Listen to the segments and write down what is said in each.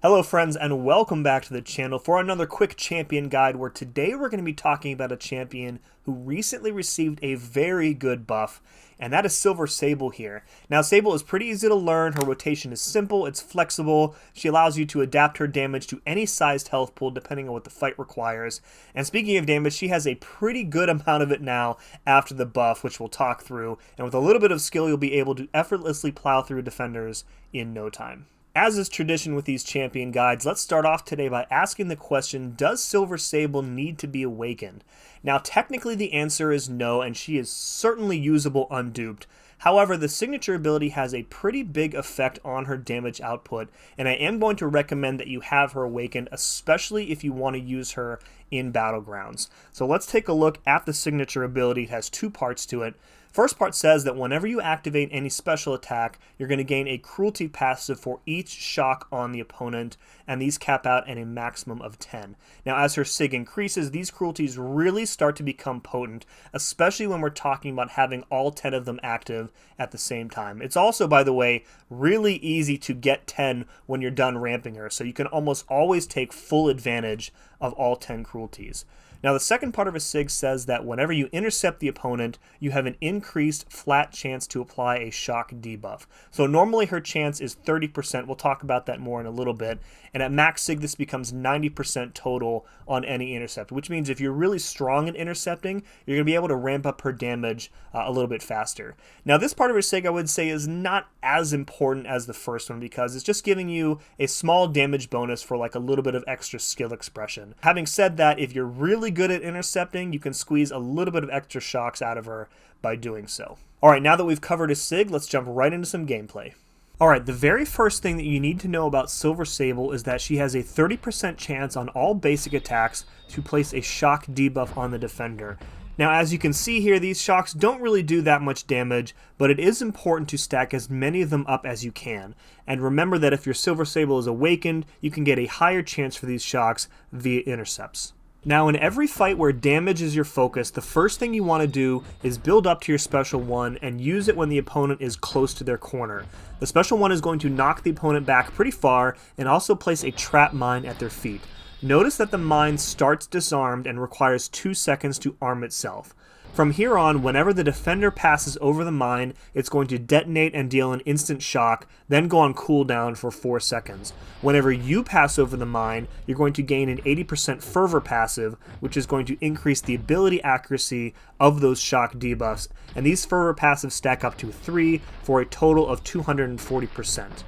Hello friends and welcome back to the channel for another quick champion guide where today we're going to be talking about a champion who recently received a very good buff, and that is Silver Sable here. Now Sable is pretty easy to learn, her rotation is simple, it's flexible, she allows you to adapt her damage to any sized health pool depending on what the fight requires. And speaking of damage, she has a pretty good amount of it now after the buff, which we'll talk through, and with a little bit of skill you'll be able to effortlessly plow through defenders in no time. As is tradition with these champion guides, let's start off today by asking the question, does Silver Sable need to be awakened? Now technically the answer is no, and she is certainly usable unduped. However, the signature ability has a pretty big effect on her damage output, and I am going to recommend that you have her awakened, especially if you want to use her in Battlegrounds. So let's take a look at the signature ability. It has two parts to it. First part says that whenever you activate any special attack, you're going to gain a cruelty passive for each shock on the opponent, and these cap out at a maximum of 10. Now as her sig increases, these cruelties really start to become potent, especially when we're talking about having all 10 of them active at the same time. It's also, by the way, really easy to get 10 when you're done ramping her, so you can almost always take full advantage of all 10 cruelties. Now the second part of a sig says that whenever you intercept the opponent, you have an increased flat chance to apply a shock debuff. So normally her chance is 30%, we'll talk about that more in a little bit, and at max sig this becomes 90% total on any intercept, which means if you're really strong in intercepting, you're going to be able to ramp up her damage a little bit faster. Now this part of her sig I would say is not as important as the first one because it's just giving you a small damage bonus for like a little bit of extra skill expression. Having said that, if you're really good at intercepting, you can squeeze a little bit of extra shocks out of her by doing so. Alright, now that we've covered a sig, let's jump right into some gameplay. Alright, the very first thing that you need to know about Silver Sable is that she has a 30% chance on all basic attacks to place a shock debuff on the defender. Now as you can see here, these shocks don't really do that much damage, but it is important to stack as many of them up as you can. And remember that if your Silver Sable is awakened, you can get a higher chance for these shocks via intercepts. Now in every fight where damage is your focus, the first thing you want to do is build up to your special one and use it when the opponent is close to their corner. The special one is going to knock the opponent back pretty far and also place a trap mine at their feet. Notice that the mine starts disarmed and requires 2 seconds to arm itself. From here on, whenever the defender passes over the mine, it's going to detonate and deal an instant shock, then go on cooldown for 4 seconds. Whenever you pass over the mine, you're going to gain an 80% fervor passive, which is going to increase the ability accuracy of those shock debuffs, and these fervor passives stack up to 3 for a total of 240%.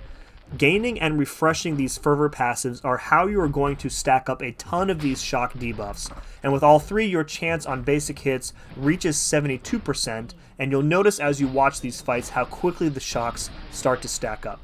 Gaining and refreshing these fervor passives are how you are going to stack up a ton of these shock debuffs, and with all three your chance on basic hits reaches 72%, and you'll notice as you watch these fights how quickly the shocks start to stack up.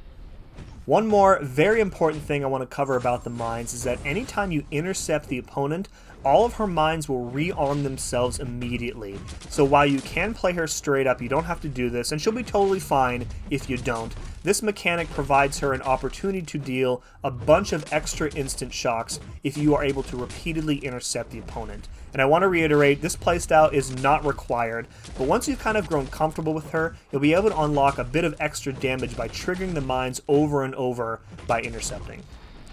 One more very important thing I want to cover about the mines is that anytime you intercept the opponent, all of her mines will rearm themselves immediately. So while you can play her straight up, you don't have to do this, and she'll be totally fine if you don't. This mechanic provides her an opportunity to deal a bunch of extra instant shocks if you are able to repeatedly intercept the opponent. And I want to reiterate, this playstyle is not required, but once you've kind of grown comfortable with her, you'll be able to unlock a bit of extra damage by triggering the mines over and over by intercepting.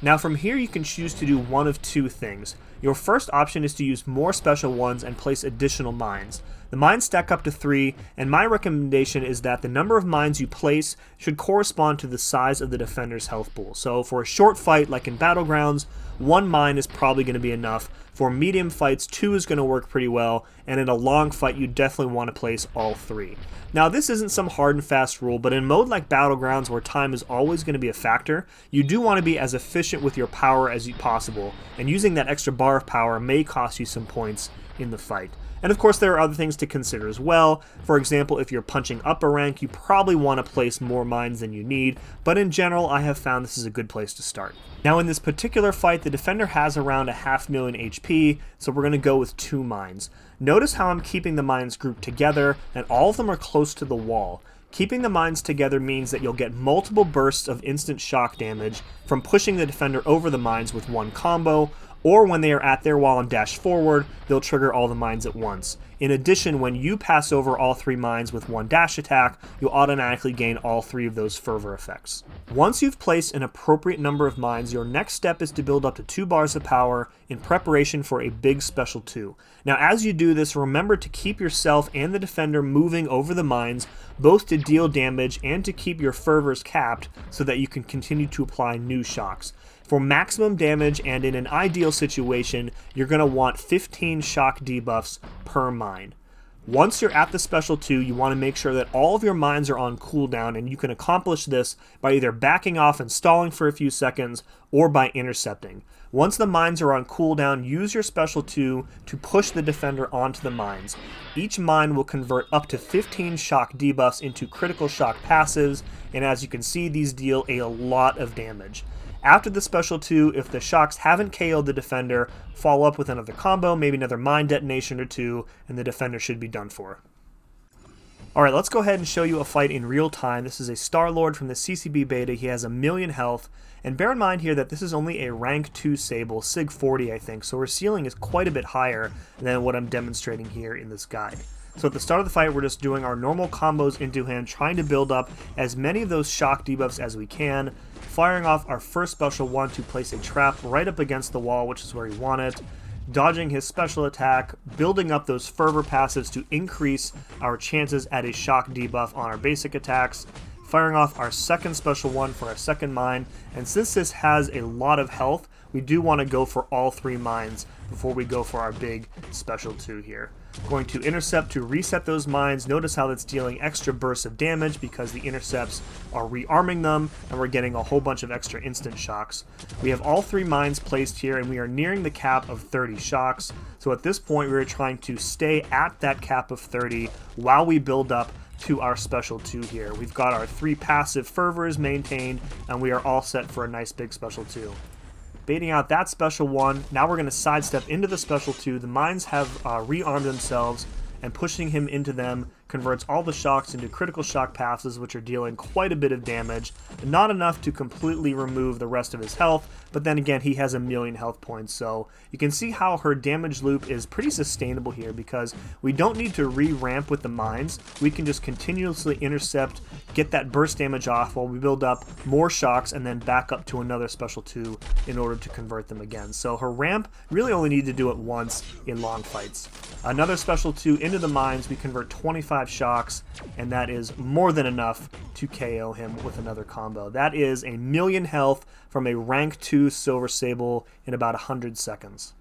Now from here you can choose to do one of two things. Your first option is to use more special ones and place additional mines. The mines stack up to 3, and my recommendation is that the number of mines you place should correspond to the size of the defender's health pool. So for a short fight like in Battlegrounds, 1 mine is probably going to be enough. For medium fights, 2 is going to work pretty well, and in a long fight you definitely want to place all 3. Now this isn't some hard and fast rule, but in mode like Battlegrounds where time is always going to be a factor, you do want to be as efficient with your power as possible, and using that extra bar of power may cost you some points in the fight. And of course there are other things to consider as well. For example, if you're punching up a rank, you probably want to place more mines than you need, but in general I have found this is a good place to start. Now in this particular fight, the defender has around 500,000 HP, so we're going to go with 2 mines. Notice how I'm keeping the mines grouped together, and all of them are close to the wall. Keeping the mines together means that you'll get multiple bursts of instant shock damage from pushing the defender over the mines with one combo, or when they are at their wall and dash forward, they'll trigger all the mines at once. In addition, when you pass over all 3 mines with 1 dash attack, you'll automatically gain all 3 of those fervor effects. Once you've placed an appropriate number of mines, your next step is to build up to 2 bars of power in preparation for a big special 2. Now as you do this, remember to keep yourself and the defender moving over the mines, both to deal damage and to keep your fervors capped so that you can continue to apply new shocks. For maximum damage and in an ideal situation, you're going to want 15 shock debuffs per mine. Once you're at the special 2, you want to make sure that all of your mines are on cooldown, and you can accomplish this by either backing off and stalling for a few seconds or by intercepting. Once the mines are on cooldown, use your special 2 to push the defender onto the mines. Each mine will convert up to 15 shock debuffs into critical shock passives, and as you can see, these deal a lot of damage. After the special 2, if the shocks haven't KO'd the defender, follow up with another combo, maybe another mine detonation or 2, and the defender should be done for. Alright, let's go ahead and show you a fight in real time. This is a Star-Lord from the CCB beta. He has 1,000,000 health, and bear in mind here that this is only a rank 2 Sable, Sig 40 I think, so her ceiling is quite a bit higher than what I'm demonstrating here in this guide. So at the start of the fight, we're just doing our normal combos into him, trying to build up as many of those shock debuffs as we can, firing off our first special 1 to place a trap right up against the wall, which is where we want it, dodging his special attack, building up those fervor passives to increase our chances at a shock debuff on our basic attacks, firing off our second special 1 for our second mine, and since this has a lot of health, we do want to go for all 3 mines before we go for our big special 2 here. Going to intercept to reset those mines. Notice how that's dealing extra bursts of damage because the intercepts are rearming them, and we're getting a whole bunch of extra instant shocks. We have all 3 mines placed here, and we are nearing the cap of 30 shocks. So at this point, we're trying to stay at that cap of 30 while we build up to our special 2 here. We've got our 3 passive fervors maintained, and we are all set for a nice big special 2. Baiting out that special 1, now we're going to sidestep into the special 2. The mines have rearmed themselves, and pushing him into them converts all the shocks into critical shock passes, which are dealing quite a bit of damage. Not enough to completely remove the rest of his health, but then again, he has 1,000,000 health points, so you can see how her damage loop is pretty sustainable here because we don't need to re-ramp with the mines. We can just continuously intercept, get that burst damage off while we build up more shocks and then back up to another special 2 in order to convert them again. So her ramp really only need to do it once in long fights. Another special 2 into the mines, we convert 25 shocks, and that is more than enough to KO him with another combo. That is 1,000,000 health from a rank 2 Silver Sable in about 100 seconds.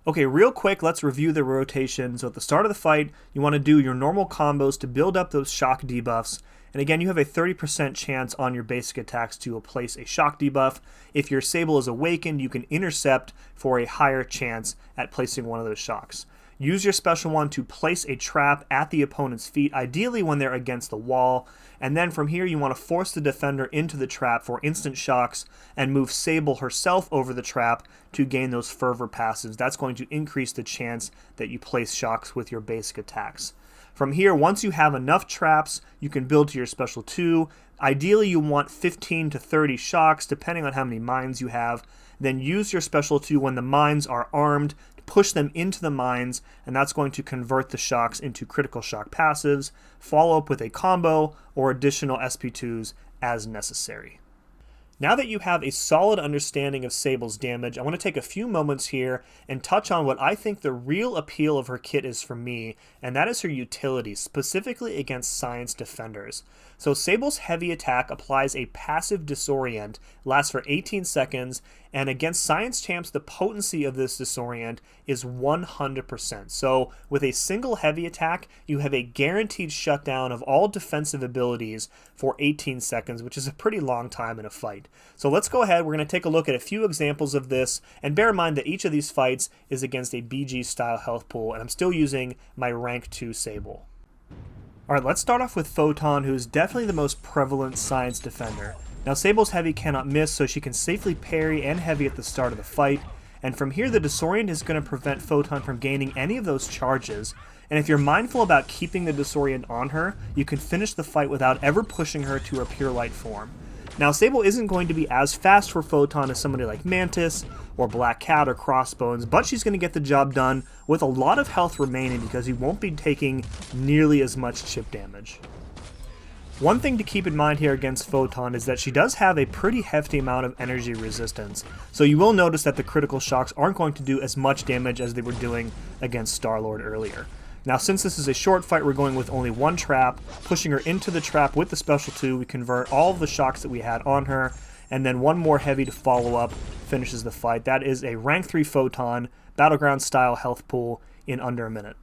Okay, real quick, let's review the rotation. So at the start of the fight, you want to do your normal combos to build up those shock debuffs. And again, you have a 30% chance on your basic attacks to place a shock debuff. If your Sable is awakened, you can intercept for a higher chance at placing one of those shocks. Use your special 1 to place a trap at the opponent's feet, ideally when they're against the wall, and then from here you want to force the defender into the trap for instant shocks and move Sable herself over the trap to gain those fervor passives. That's going to increase the chance that you place shocks with your basic attacks. From here, once you have enough traps, you can build to your special 2. Ideally, you want 15 to 30 shocks, depending on how many mines you have. Then use your special 2 when the mines are armed, push them into the mines, and that's going to convert the shocks into critical shock passives. Follow up with a combo or additional SP2s as necessary. Now that you have a solid understanding of Sable's damage, I want to take a few moments here and touch on what I think the real appeal of her kit is for me, and that is her utility, specifically against Science Defenders. So Sable's heavy attack applies a passive disorient, lasts for 18 seconds, and against Science Champs, the potency of this disorient is 100%. So with a single heavy attack, you have a guaranteed shutdown of all defensive abilities for 18 seconds, which is a pretty long time in a fight. So let's go ahead, we're going to take a look at a few examples of this, and bear in mind that each of these fights is against a BG style health pool, and I'm still using my rank 2 Sable. Alright, let's start off with Photon, who is definitely the most prevalent Science Defender. Now Sable's heavy cannot miss, so she can safely parry and heavy at the start of the fight, and from here the disorient is going to prevent Photon from gaining any of those charges, and if you're mindful about keeping the disorient on her, you can finish the fight without ever pushing her to her pure light form. Now, Sable isn't going to be as fast for Photon as somebody like Mantis or Black Cat or Crossbones, but she's going to get the job done with a lot of health remaining because he won't be taking nearly as much chip damage. One thing to keep in mind here against Photon is that she does have a pretty hefty amount of energy resistance, so you will notice that the critical shocks aren't going to do as much damage as they were doing against Star-Lord earlier. Now, since this is a short fight, we're going with only one trap. Pushing her into the trap with the Special 2, we convert all of the shocks that we had on her, and then one more heavy to follow up finishes the fight. That is a rank 3 Photon, Battleground style health pool in under a minute.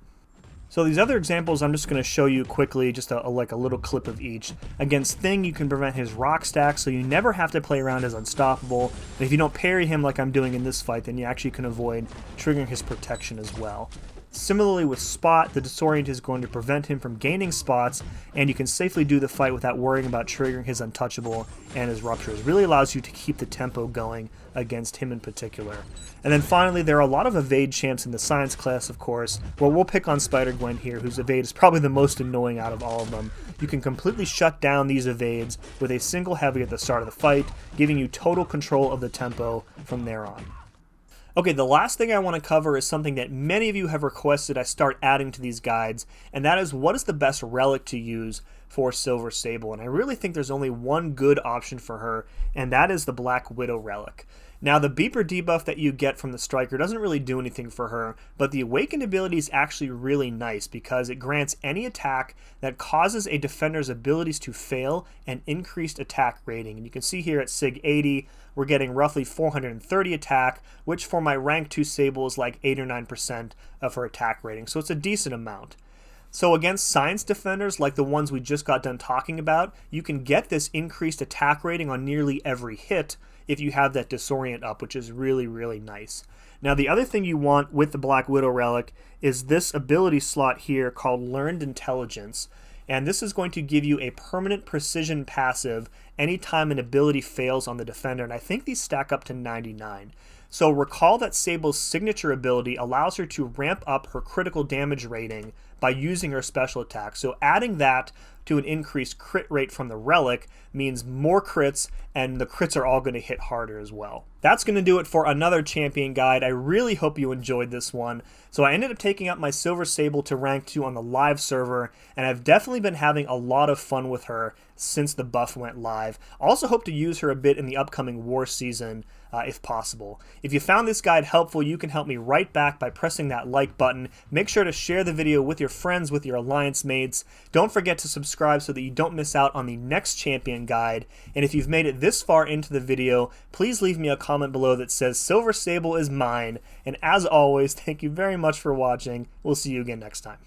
So these other examples I'm just going to show you quickly, just like a little clip of each. Against Thing, you can prevent his rock stack, so you never have to play around as unstoppable. And if you don't parry him like I'm doing in this fight, then you actually can avoid triggering his protection as well. Similarly with Spot, the Disorient is going to prevent him from gaining spots, and you can safely do the fight without worrying about triggering his Untouchable and his Ruptures. It really allows you to keep the tempo going against him in particular. And then finally, there are a lot of evade champs in the Science class, of course. Well, we'll pick on Spider-Gwen here, whose evade is probably the most annoying out of all of them. You can completely shut down these evades with a single heavy at the start of the fight, giving you total control of the tempo from there on. Okay, the last thing I want to cover is something that many of you have requested I start adding to these guides, and that is what is the best relic to use for Silver Sable. And I really think there's only one good option for her, and that is the Black Widow relic. Now, the beeper debuff that you get from the Striker doesn't really do anything for her, but the Awakened ability is actually really nice because it grants any attack that causes a defender's abilities to fail an increased attack rating. And you can see here at Sig 80, we're getting roughly 430 attack, which for my rank 2 Sable is like 8 or 9% of her attack rating, so it's a decent amount. So against Science defenders like the ones we just got done talking about, you can get this increased attack rating on nearly every hit if you have that Disorient up, which is really, really nice. Now, the other thing you want with the Black Widow relic is this ability slot here called Learned Intelligence, and this is going to give you a permanent precision passive anytime an ability fails on the defender, and I think these stack up to 99. So recall that Sable's signature ability allows her to ramp up her critical damage rating by using her special attack. So adding that to an increased crit rate from the relic means more crits, and the crits are all going to hit harder as well. That's going to do it for another champion guide. I really hope you enjoyed this one. So I ended up taking up my Silver Sable to rank 2 on the live server, and I've definitely been having a lot of fun with her since the buff went live. I also hope to use her a bit in the upcoming war season if possible. If you found this guide helpful, you can help me right back by pressing that like button. Make sure to share the video with your friends, with your alliance mates. Don't forget to subscribe so that you don't miss out on the next champion guide. And if you've made it this far into the video, please leave me a comment below that says Silver Sable is mine. And as always, thank you very much for watching. We'll see you again next time.